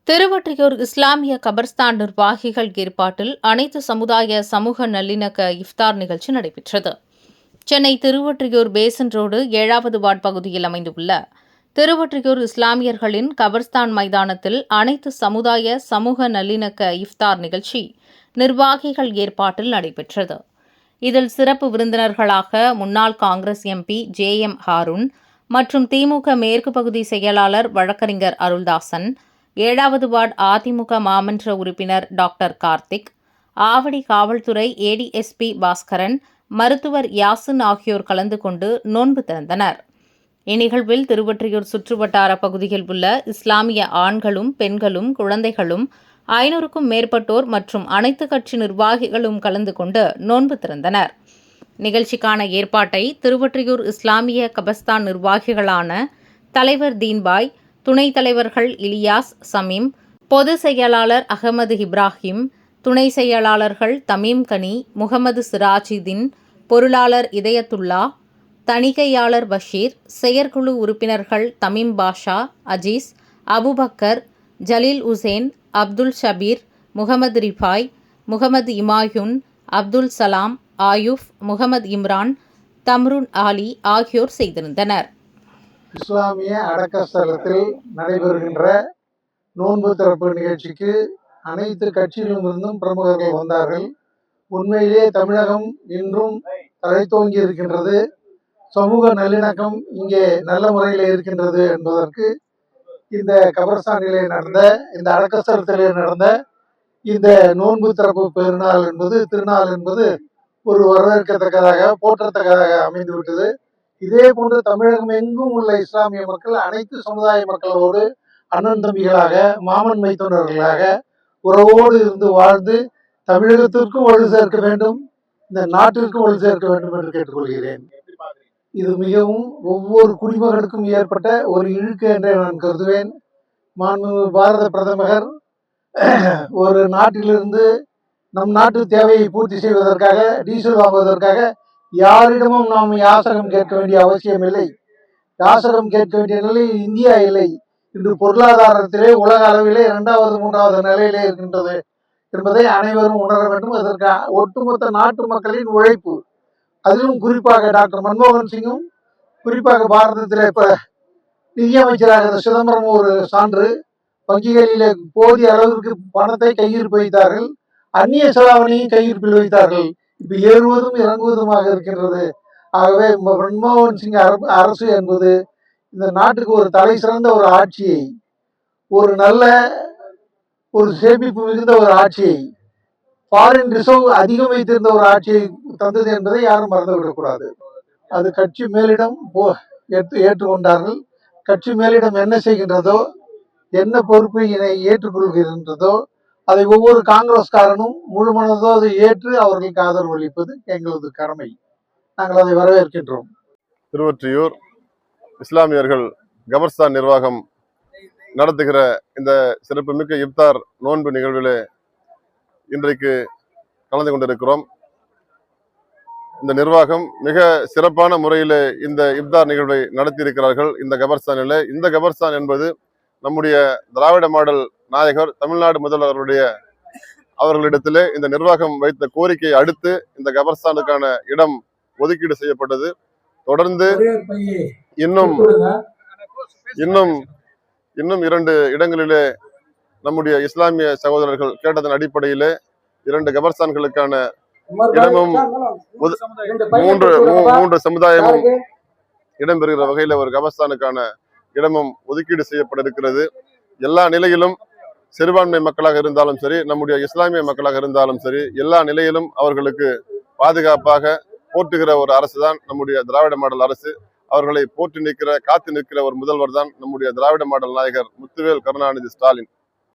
திருவொற்றியூர் இஸ்லாமிய கபர்ஸ்தான் நிர்வாகிகள் ஏற்பாட்டில் அனைத்து சமுதாய சமூக நல்லிணக்க இஃப்தார் நிகழ்ச்சி நடைபெற்றது. சென்னை திருவொற்றியூர் பேசன் ரோடு 7வது வார்டு பகுதியில் அமைந்துள்ள திருவொற்றியூர் இஸ்லாமியர்களின் கபர்ஸ்தான் மைதானத்தில் அனைத்து சமுதாய சமூக நல்லிணக்க இஃப்தார் நிகழ்ச்சி நிர்வாகிகள் ஏற்பாட்டில் நடைபெற்றது. இதில் சிறப்பு விருந்தினர்களாக முன்னாள் காங்கிரஸ் எம்பி JM ஹாரூன் மற்றும் திமுக மேற்கு பகுதி செயலாளர் வழக்கறிஞர் அருள்தாசன், 7வது வார்டு அதிமுக மாமன்ற உறுப்பினர் டாக்டர் கார்த்திக், ஆவடி காவல்துறை ADSP பாஸ்கரன், மருத்துவர் யாசின் ஆகியோர் கலந்து கொண்டு நோன்பு திறந்தனர். இந்நிகழ்வில் திருவொற்றியூர் சுற்றுவட்டார பகுதியில் உள்ள இஸ்லாமிய ஆண்களும் பெண்களும் குழந்தைகளும் 500க்கும் மேற்பட்டோர் மற்றும் அனைத்து கட்சி நிர்வாகிகளும் கலந்து கொண்டு நோன்பு திறந்தனர். நிகழ்ச்சிக்கான ஏற்பாட்டை திருவொற்றியூர் இஸ்லாமிய கபர்ஸ்தான் நிர்வாகிகளான தலைவர் தீன்பாய், துணைத் தலைவர்கள் இலியாஸ், சமீம், பொதுச் செயலாளர் அகமது இப்ராஹிம், துணை செயலாளர்கள் தமீம் கனி, முகமது சிராஜுதீன், பொருளாளர் இதயத்துல்லா, தணிக்கையாளர் பஷீர், செயற்குழு உறுப்பினர்கள் தமீம் பாஷா, அஜீஸ், அபுபக்கர், ஜலீல் உசேன், அப்துல் ஷபீர், முகமது ரிஃபாய், முகமது இமாயுன், அப்துல் சலாம், ஆயுப், முகமது இம்ரான், தம்ருன் ஆலி ஆகியோர் செய்திருந்தனர். இஸ்லாமிய அடக்கஸ்தலத்தில் நடைபெறுகின்ற நோன்பு திறப்பு நிகழ்ச்சிக்கு அனைத்து கட்சியிலுமிருந்தும் பிரமுகர்கள் வந்தார்கள். உண்மையிலே தமிழகம் இன்றும் தழைத்தோங்கி இருக்கின்றது. சமூக நல்லிணக்கம் இங்கே நல்ல முறையில் இருக்கின்றது என்பதற்கு இந்த கபர்ஸ்தானிலே நடந்த, இந்த அடக்கஸ்தலத்திலே நடந்த இந்த நோன்பு திறப்பு பெருநாள் என்பது, திருநாள் என்பது ஒரு வரவேற்கத்தக்கதாக, போற்றத்தக்கதாக அமைந்துவிட்டது. இதே போன்று தமிழகம் எங்கும் உள்ள இஸ்லாமிய மக்கள் அனைத்து சமுதாய மக்களோடு அண்ணன் தம்பிகளாக, மாமன் மைத்துனர்களாக உறவோடு இருந்து வாழ்ந்து தமிழகத்திற்கும் வலு சேர்க்க வேண்டும், இந்த நாட்டிற்கும் வலு சேர்க்க வேண்டும் என்று கேட்டுக்கொள்கிறேன். இது மிகவும் ஒவ்வொரு குடிமகனுக்கும் ஏற்பட்ட ஒரு இழுக்கு என்றே நான் கருதுவேன். மாண்புமிகு பாரத பிரதமர் ஒரு நாட்டிலிருந்து நம் நாட்டு தேவையை பூர்த்தி செய்வதற்காக, டீசல் வாங்குவதற்காக யாரிடமும் நாம் யாசகம் கேட்க வேண்டிய அவசியம் இல்லை. யாசகம் கேட்க வேண்டிய நிலையில் இந்தியா இல்லை. இன்று பொருளாதாரத்திலே உலக அளவிலே 2வது 3வது நிலையிலே இருக்கின்றது என்பதை அனைவரும் உணர வேண்டும். அதற்கு ஒட்டுமொத்த நாட்டு மக்களின் உழைப்பு, அதிலும் குறிப்பாக டாக்டர் மன்மோகன் சிங்கும், குறிப்பாக பாரதத்திலே இப்ப நிதியமைச்சராக சிதம்பரம் ஒரு சான்று. வங்கிகளிலே போதிய அளவிற்கு பணத்தை கையிருப்பு வைத்தார்கள், அந்நிய செலாவணியும் கையிருப்பில் வைத்தார்கள். இப்ப ஏறுவதும் இறங்குவதுமாக இருக்கின்றது. ஆகவே மன்மோகன் சிங் அரசு என்பது இந்த நாட்டுக்கு ஒரு தலை சிறந்த ஒரு ஆட்சியை, ஒரு நல்ல ஒரு சேமிப்பு மிகுந்த ஒரு ஆட்சியை, ஃபாரின் ரிசர்வ் அதிகம் வைத்திருந்த ஒரு ஆட்சியை தந்தது என்பதை யாரும் மறந்துவிடக்கூடாது. அது கட்சி மேலிடம் ஏற்றுக்கொண்டார்கள். கட்சி மேலிடம் என்ன செய்கின்றதோ, என்ன பொறுப்பை ஏற்றுக்கொள்கின்றதோ அதை ஒவ்வொரு காங்கிரஸ்காரனும் முழு மனதோடு ஏற்று அவர்களுக்கு ஆதரவு அளிப்பது எங்களது கடமை. நாங்கள் அதை வரவேற்கின்றோம். திருவொற்றியூர் இஸ்லாமியர்கள் கபர்ஸ்தான் நிர்வாகம் நடத்துகிற இந்த சிறப்புமிக்க இஃப்தார் நோன்பு நிகழ்விலே இன்றைக்கு கலந்து கொண்டிருக்கிறோம். இந்த நிர்வாகம் மிக சிறப்பான முறையில் இந்த இஃப்தார் நிகழ்வை நடத்தி இருக்கிறார்கள் இந்த கபர்ஸ்தானில். இந்த கபர்ஸ்தான் என்பது நம்முடைய திராவிட மாடல் நாயகர் தமிழ்நாடு முதல்வருடைய அவர்களிடத்திலே இந்த நிர்வாகம் வைத்த கோரிக்கையை அடுத்து இந்த கபர்ஸ்தானுக்கான இடம் ஒதுக்கீடு செய்யப்பட்டது. தொடர்ந்து இன்னும் 2 இடங்களிலே நம்முடைய இஸ்லாமிய சகோதரர்கள் கேட்டதன் அடிப்படையிலே 2 கபர்ஸ்தான்களுக்கான இடமும் 3 சமுதாயமும் இடம்பெறுகிற வகையில ஒரு கபர்ஸ்தானுக்கான இடமும் ஒதுக்கீடு செய்யப்பட இருக்கிறது. எல்லா நிலையிலும் சிறுபான்மை மக்களாக இருந்தாலும் சரி, நம்முடைய இஸ்லாமிய மக்களாக இருந்தாலும் சரி, எல்லா நிலையிலும் அவர்களுக்கு பாதுகாப்பாக போற்றுகிற ஒரு அரசு தான் நம்முடைய திராவிட மாடல் அரசு. அவர்களை போற்றி நிற்கிற, காத்து நிற்கிற ஒரு முதல்வர் தான் நம்முடைய திராவிட மாடல் நாயகர் முத்துவேல் கருணாநிதி ஸ்டாலின்.